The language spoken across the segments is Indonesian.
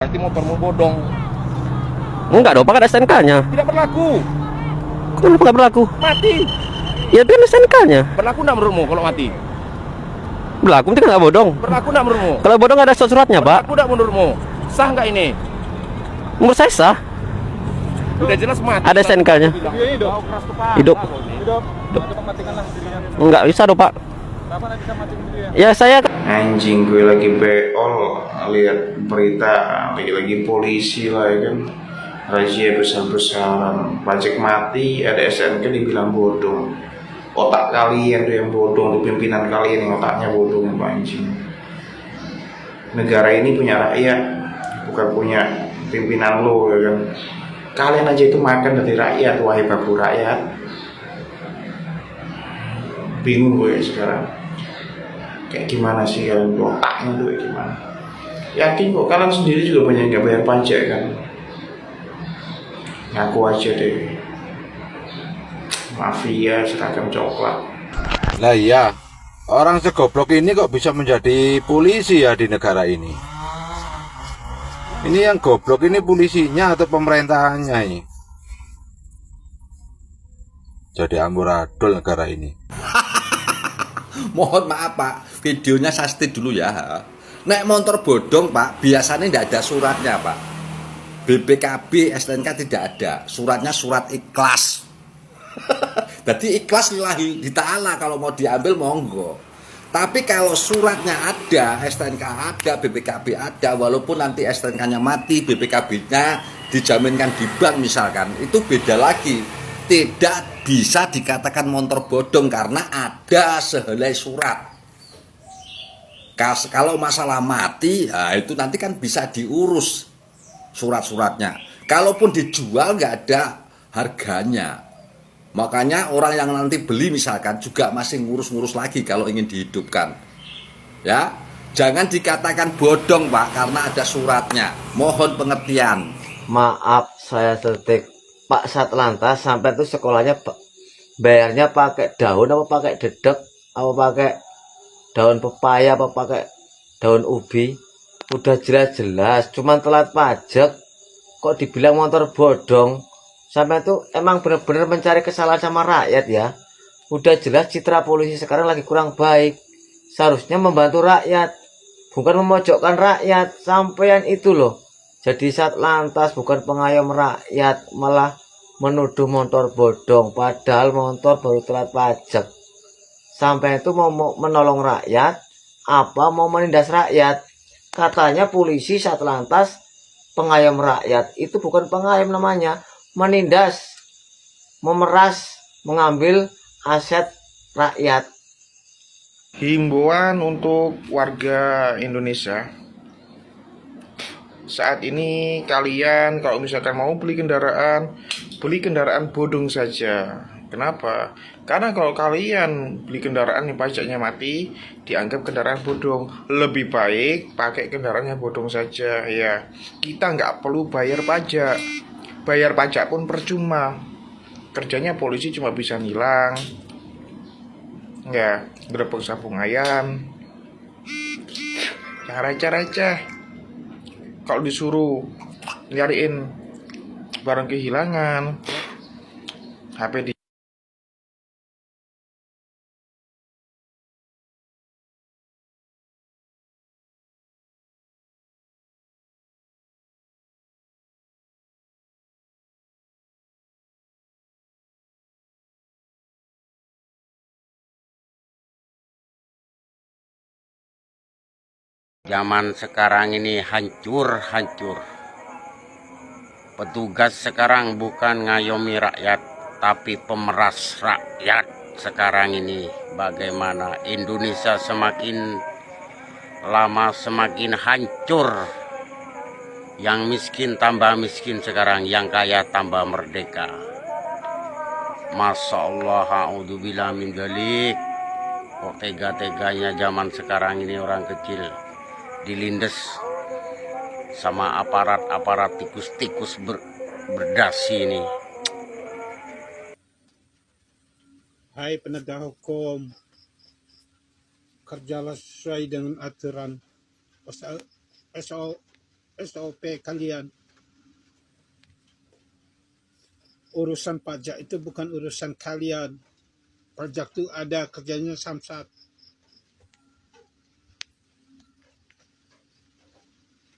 Berarti motormu bodong. Enggak dong, Pak, ada STNK-nya. Tidak berlaku. Kenapa nggak berlaku? Mati. Ya itu kan STNK-nya. Berlaku enggak menurutmu kalau mati? Berlaku, itu kan nggak bodong. Berlaku enggak menurutmu? Kalau bodong nggak ada surat-suratnya, Pak. Berlaku enggak menurutmu? Sah enggak ini? Menurut saya sah. Udah jelas mati. Ada STNK-nya. Hidup. Hidup. Enggak bisa dong, Pak. Ya saya Anjing, gue lagi beol lihat berita lagi polisi lah ya kan, razia besar-besaran, pajak mati, ada SNK dibilang bodong. Otak kalian tuh yang bodong, tuh pimpinan kalian yang otaknya bodong, anjing. Negara ini punya rakyat, bukan punya pimpinan lo ya kan. Kalian aja itu makan dari rakyat, wahai babu rakyat. Bingung gue sekarang. Kayak gimana sih kalian tuh, otaknya tuh kayak gimana? Yakin kok kalian sendiri juga banyak nggak bayar pajak kan? Ngaku aja deh. Mafia seragam coklat. Lah iya, orang segoblok ini kok bisa menjadi polisi ya di negara ini? Ini yang goblok ini polisinya atau pemerintahannya ini? Jadi amburadul negara ini. Mohon maaf Pak, videonya saya stay dulu ya. Nek motor bodong Pak, biasanya tidak ada suratnya Pak. BPKB, STNK tidak ada. Suratnya surat ikhlas. Jadi ikhlas lillahi ta'ala, kalau mau diambil monggo. Tapi kalau suratnya ada, STNK ada, BPKB ada, walaupun nanti STNK-nya mati, BPKB-nya dijaminkan di bank misalkan, itu beda lagi. Tidak bisa dikatakan motor bodong karena ada sehelai surat. Kalau masalah mati, nah itu nanti kan bisa diurus surat-suratnya. Kalaupun dijual nggak ada harganya. Makanya orang yang nanti beli misalkan juga masih ngurus-ngurus lagi kalau ingin dihidupkan. Ya, jangan dikatakan bodong Pak karena ada suratnya. Mohon pengertian. maaf saya setik Pak Satlantas sampai tuh sekolahnya bayarnya pakai daun apa pakai dedek apa pakai daun pepaya apa pakai daun ubi. Udah jelas-jelas cuman telat pajak kok dibilang motor bodong. Sampai tuh emang bener-bener mencari kesalahan sama rakyat ya. Udah jelas citra polisi sekarang lagi kurang baik. Seharusnya membantu rakyat, bukan memojokkan rakyat. Sampean itu loh jadi Satlantas bukan pengayom rakyat, malah menuduh motor bodong, padahal motor baru telat pajak. Sampai itu mau menolong rakyat apa mau menindas rakyat? Katanya polisi Satlantas pengayom rakyat, itu bukan pengayom namanya, menindas, memeras, mengambil aset rakyat. Himbauan untuk warga Indonesia. Saat ini kalian kalau misalkan mau beli kendaraan bodong saja. Kenapa? Karena kalau kalian beli kendaraan yang pajaknya mati, dianggap kendaraan bodong. Lebih baik pakai kendaraan yang bodong saja ya. Kita nggak perlu bayar pajak. Bayar pajak pun percuma. Kerjanya polisi cuma bisa nilang. Ya, grebek sabung ayam. Yang receh-receh. Kalau disuruh nyariin barang kehilangan, HP di Zaman sekarang ini hancur. Petugas sekarang bukan ngayomi rakyat, tapi pemeras rakyat sekarang ini. Bagaimana Indonesia semakin lama semakin hancur. Yang miskin tambah miskin sekarang, yang kaya tambah merdeka. Masya Allah, a'udzubillah min dzalik. Kok tega-teganya zaman sekarang ini orang kecil dilindes sama aparat tikus-tikus berdasi ini. Hai penegak hukum, kerjalah sesuai dengan aturan. SOP kalian. Urusan pajak itu bukan urusan kalian. Pajak itu ada kerjanya Samsat.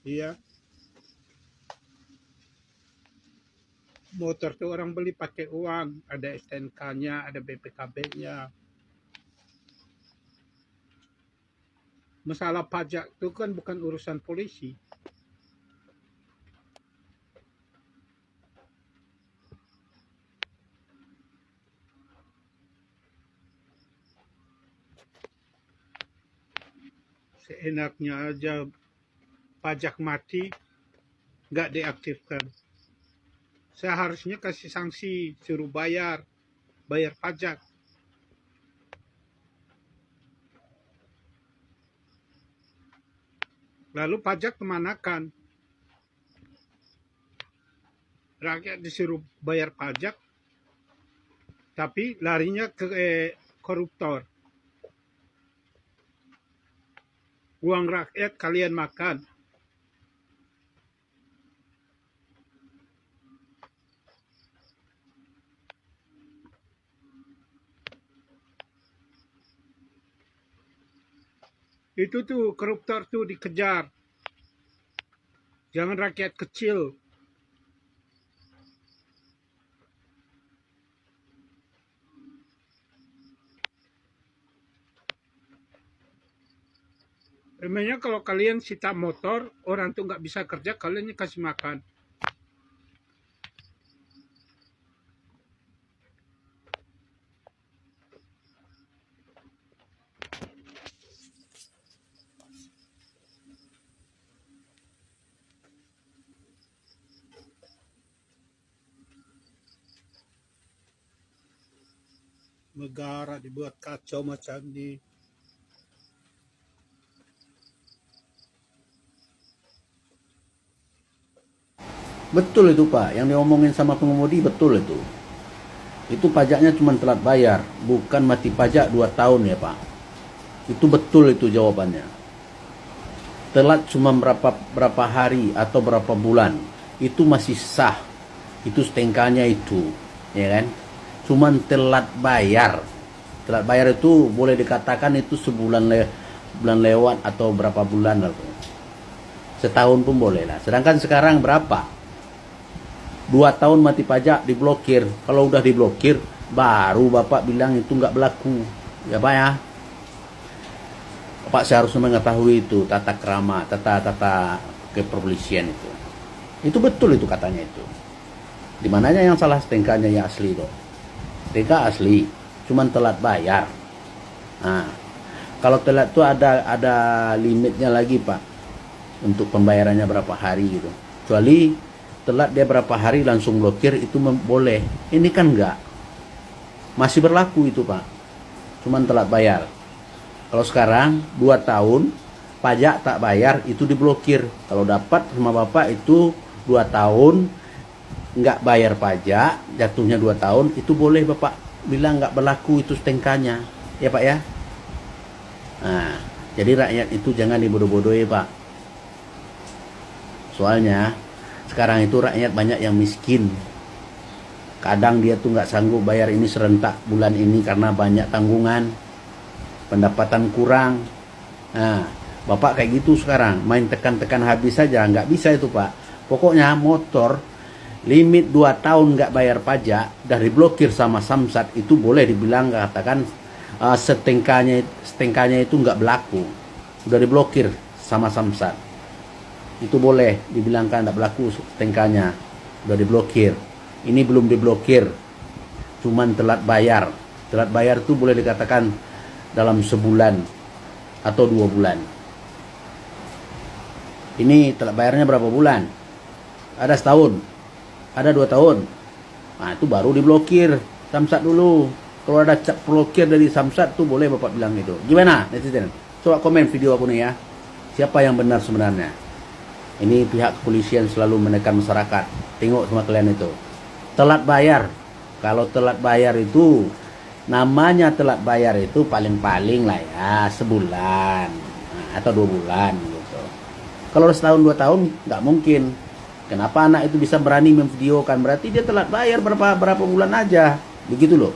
Iya. Motor tuh orang beli pakai uang, ada STNK-nya, ada BPKB-nya. Masalah pajak itu kan bukan urusan polisi. Seenaknya aja pajak mati nggak diaktifkan. Seharusnya kasih sanksi, suruh bayar pajak. Lalu pajak kemanakan? Rakyat disuruh bayar pajak, tapi larinya ke koruptor. Uang rakyat kalian makan. Itu tuh koruptor tuh dikejar. Jangan rakyat kecil. Emangnya kalau kalian sita motor, orang tuh nggak bisa kerja, kalian kasih makan. Negara dibuat kacau macam ini. Betul itu Pak, yang diomongin sama pengemudi betul itu. Itu pajaknya cuma telat bayar, bukan mati pajak 2 tahun ya Pak. Itu betul itu jawabannya. Telat cuma berapa hari atau berapa bulan, itu masih sah. Itu STNK-nya itu, ya kan? Cuman telat bayar. Telat bayar itu boleh dikatakan itu sebulan bulan lewat atau berapa bulan lah. Setahun pun boleh lah. Sedangkan sekarang berapa? 2 tahun mati pajak diblokir. Kalau udah diblokir, baru Bapak bilang itu nggak berlaku. Ya Pak ya. Bapak seharusnya mengetahui itu tata krama, tata kepolisian itu. Itu betul itu katanya itu. Di mananya yang salah STNK-nya yang asli itu. STNK asli, cuman telat bayar. Nah, kalau telat itu ada limitnya lagi Pak. Untuk pembayarannya berapa hari gitu. Kecuali telat dia berapa hari langsung blokir itu boleh. Ini kan enggak. Masih berlaku itu Pak. Cuman telat bayar. Kalau sekarang 2 tahun pajak tak bayar itu diblokir. Kalau dapat sama Bapak itu 2 tahun enggak bayar pajak, jatuhnya 2 tahun, itu boleh Bapak bilang enggak berlaku itu STNK-nya. Ya Pak ya. Nah, jadi rakyat itu jangan dibodoh-bodohi Pak. Soalnya sekarang itu rakyat banyak yang miskin. Kadang dia tuh nggak sanggup bayar ini serentak bulan ini karena banyak tanggungan, pendapatan kurang. Nah, Bapak kayak gitu sekarang, main tekan-tekan habis saja, nggak bisa itu Pak. Pokoknya motor limit 2 tahun nggak bayar pajak, dari blokir sama Samsat itu boleh dibilang katakan STNK-nya itu nggak berlaku, udah diblokir sama Samsat. Itu boleh dibilangkan tidak berlaku STNK-nya, udah diblokir. Ini belum diblokir, cuman telat bayar. Telat bayar itu boleh dikatakan dalam sebulan atau 2 bulan. Ini telat bayarnya berapa bulan? Ada setahun, ada 2 tahun. Nah itu baru diblokir Samsat dulu. Kalau ada cap blokir dari Samsat tuh boleh Bapak bilang itu. Gimana netizen? Coba komen video aku nih ya. Siapa yang benar sebenarnya? Ini pihak kepolisian selalu menekan masyarakat. Tengok sama kalian itu. Telat bayar. Kalau telat bayar itu, namanya telat bayar itu paling-paling lah ya sebulan atau 2 bulan gitu. Kalau setahun 2 tahun nggak mungkin. Kenapa anak itu bisa berani memvideokan? Berarti dia telat bayar berapa bulan aja, begitu loh.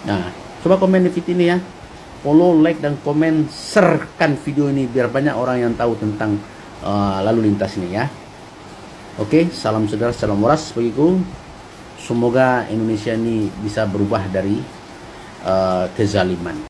Nah, coba komen di video ini ya. Follow, like, dan komen, share-kan video ini biar banyak orang yang tahu tentang lalu lintas ini ya. Oke, salam saudara, salam waras bagiku. Semoga Indonesia ini bisa berubah dari kezaliman.